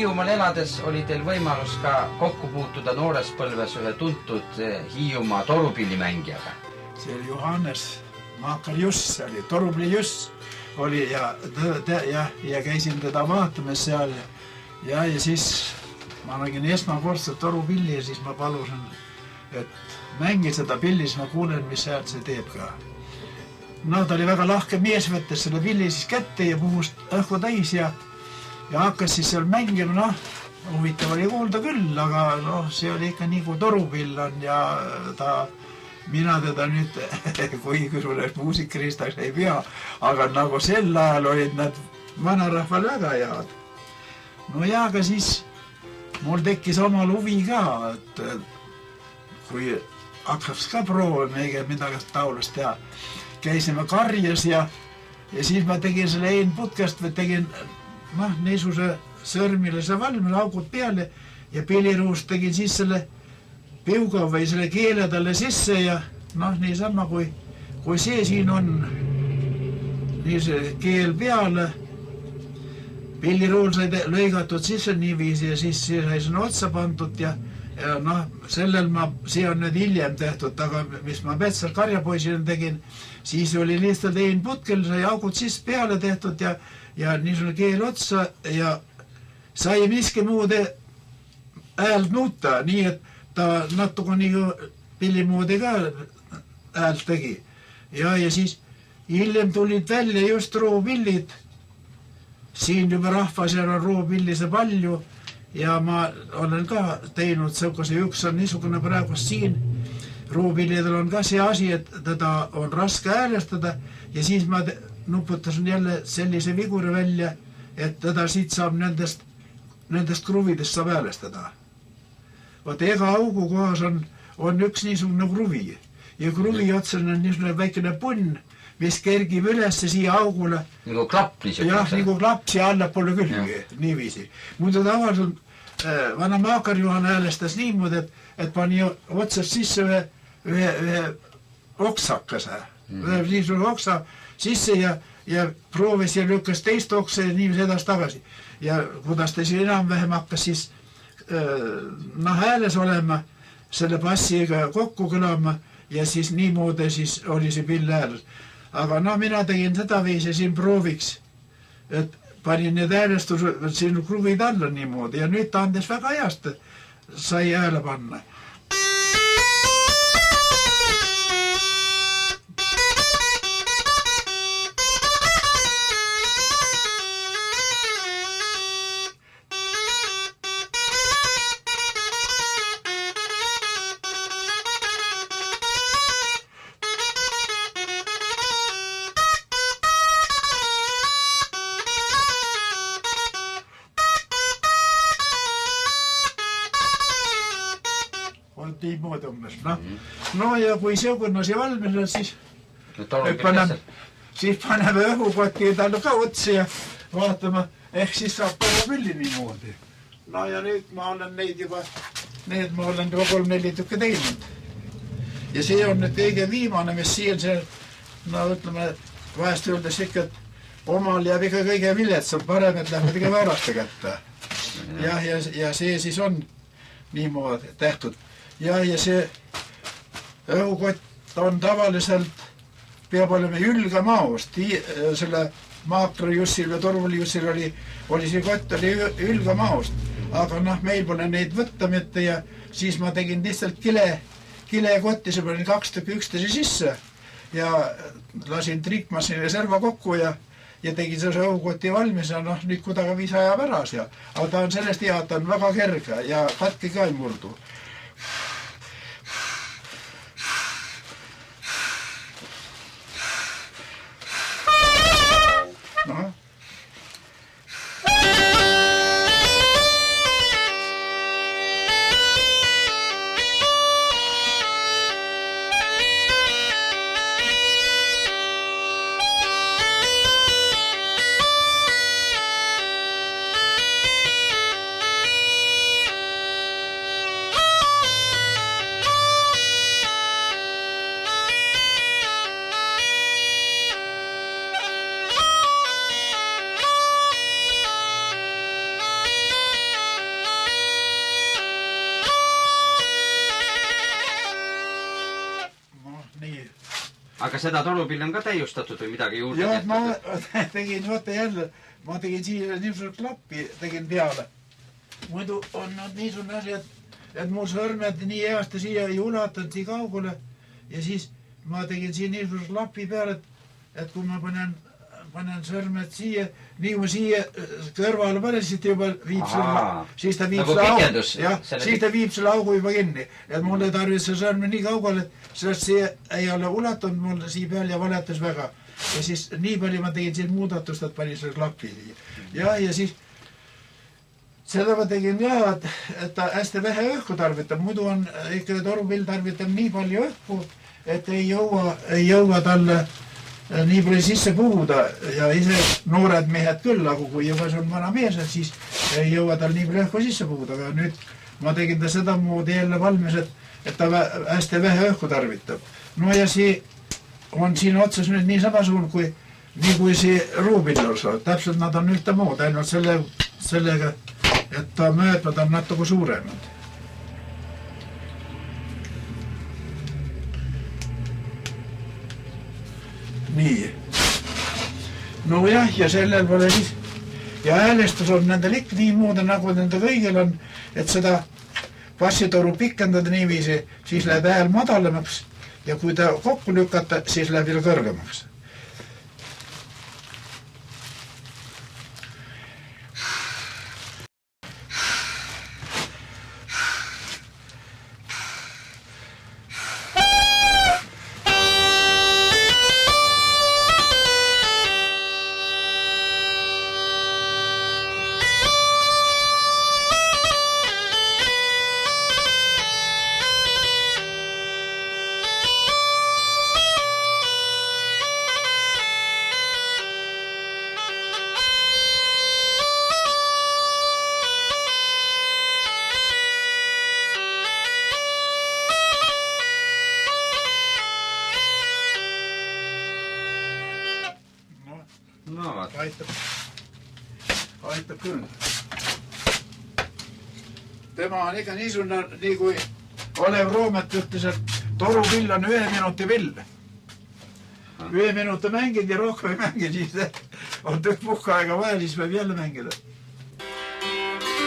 Hiiumaal elades oli teil võimalus ka kokku puutuda noores põlves ühe tuntud Hiiumaa torupillimängijaga. See oli Johannes Maakar Juss, oli torupilli Juss oli ja käisin teda vaatamas seal ja siis ma nägin esmakordselt torupilli ja siis ma palusin, et mängi seda pilli, siis ma kuulen, mis häält see teeb ka. No ta oli väga lahke mees, võttes selle pilli siis kätte ja puhust õhku täis ja hakkas siis seal mängima, huvitav oli kuulda küll, aga see oli ikka nii kui torupill on ja mina teda nüüd, kui küsunes muusikaristaks ei pea, aga nagu sel ajal olid nad vanarahval väga head. No ja aga siis mul tekkis omal huvi ka, et kui hakkaks ka proovima midagi taolust teha. Käisime karjas ja siis ma tegin selle putkast või tegin niisuguse sõrmilise valmile augud peale ja piliruust tegin siis selle piuga või selle keele talle sisse ja niisama kui see siin on, nii see keel peale, pilliruul sai lõigatud sisse niiviisi ja siis sai sinna otsa pandud ja sellel see on nüüd hiljem tehtud, aga mis ma metsal karjapoisina tegin, siis oli lihtsalt putkel, sai augud siis peale tehtud ja niisugune keel otsa ja sai miski muud häält nuuta, nii et ta natuke nii pilli moodi ka häält tegi. Ja siis hiljem tulid välja just roopillid. Siin juba rahvas ja on roopillise palju ja ma olen ka teinud seukase, üks on niisugune praegu siin. Roopillidel on ka see asi, et teda on raske häälestada ja siis ma nuputasin jälle sellise viguri välja, et teda siit saab nendest kruvidest saab häälestada. Vaat ega augu kohas on üks niisugune kruvi ja kruvi otsas on niisugune väikene punn, mis kergib ülesse siia augule. Nagu klapp niisugune. Jah, nagu klapp siia allapoole külge, niiviisi. Muidu tavaliselt vana Maakar Juhan häälestas niimoodi, et pani otsast sisse ühe oksakese, ühe niisugune oksa sisse ja proovis ja lükkas teist oksa ja niiviisi edasi tagasi. Ja kuidas ta siin enam-vähem hakkas siis hääles olema, selle passiga kokku kõlama ja siis niimoodi siis oli see pill hääles. Aga mina tegin seda viisi siin prooviks, et panin need häälestused siin kruvid alla niimoodi ja nüüd ta andes väga heast, sai hääle panna. Niimoodi umbes. Ja kui seukonna see valmis, siis paneme õhukoti talle ka otsi ja vaatama, ehk siis saab torupilli niimoodi. Ja nüüd ma olen neid juba 3-4 tükki teinud. Ja see on nüüd kõige viimane, mis siin see, ütleme, vahest öeldes ikka, et omal jääb ikka kõige viletsam, parem, et lähevad ikka vääraste kätte. Ja see siis on niimoodi tehtud. Ja see õhukott on tavaliselt, peab olema ülgamaost. Selle Maakar Jussil ja Torvuli Jussil oli see kott ülgamaost. Aga meil pole neid võtta mitte ja siis ma tegin lihtsalt kilekotti, see panin 2 tükki üksteise sisse ja lasin trikmasin ja serva kokku ja tegin selle õhukoti valmis ja nüüd kuidagi viis ajab ära seal. Aga ta on sellest hea, ta on väga kerge ja katki ka ei murdu. Aga seda torupilli on ka täiustatud või midagi juurde ja tehtud? ma tegin, vaata jälle, ma tegin siia niisuguse klappi, tegin peale. Muidu on niisugune asi, et mul sõrmed nii heasti siia ei ulatanud nii kaugele ja siis ma tegin siin niisuguse klapi peale, et kui ma panen sõrmed siia, nii kui siia kõrvale panen, siis ta juba viib siis ta viib nagu pikendus. Siis ta viib selle augu juba kinni. Et mul ei tarvis see sõrme nii kaugele, sellest siia ei ole ulatunud mul siia peal ja valetas väga. Ja siis nii palju ma tegin siin muudatust, et panin selle klapi siia. Ja siis seda ma tegin ja, et ta hästi vähe õhku tarvitab. Muidu on ikka torupill tarvitab nii palju õhku, et ei jõua talle nii palju sisse puhuda ja ise noored mehed küll, aga kui juba see on vana mees, siis ei jõua tal nii palju õhku sisse puhuda, aga nüüd ma tegin ta seda moodi jälle valmis, et ta hästi vähe õhku tarvitab. No ja on siin otsas nüüd nii samasugune kui see ruupill, täpselt nad on ühte mood, ainult sellega, et ta möödvad on natuke suuremad. Nii. No jah, ja sellel pole siis. Ja häälestus on nendel ikka nii muuda, nagu nende kõigil on, et seda bassitoru pikendada niiviisi, siis läheb hääl madalamaks ja kui ta kokku lükata, siis läheb veel kõrgemaks. Aitab küll. Tema on ikka niisugune, nii kui Olev Roomet ütles, et torupill on 1 minuti pill. 1 minuti mängid ja rohkem ei mängi, siis on tükk puhka aega vaja, siis võib jälle mängida.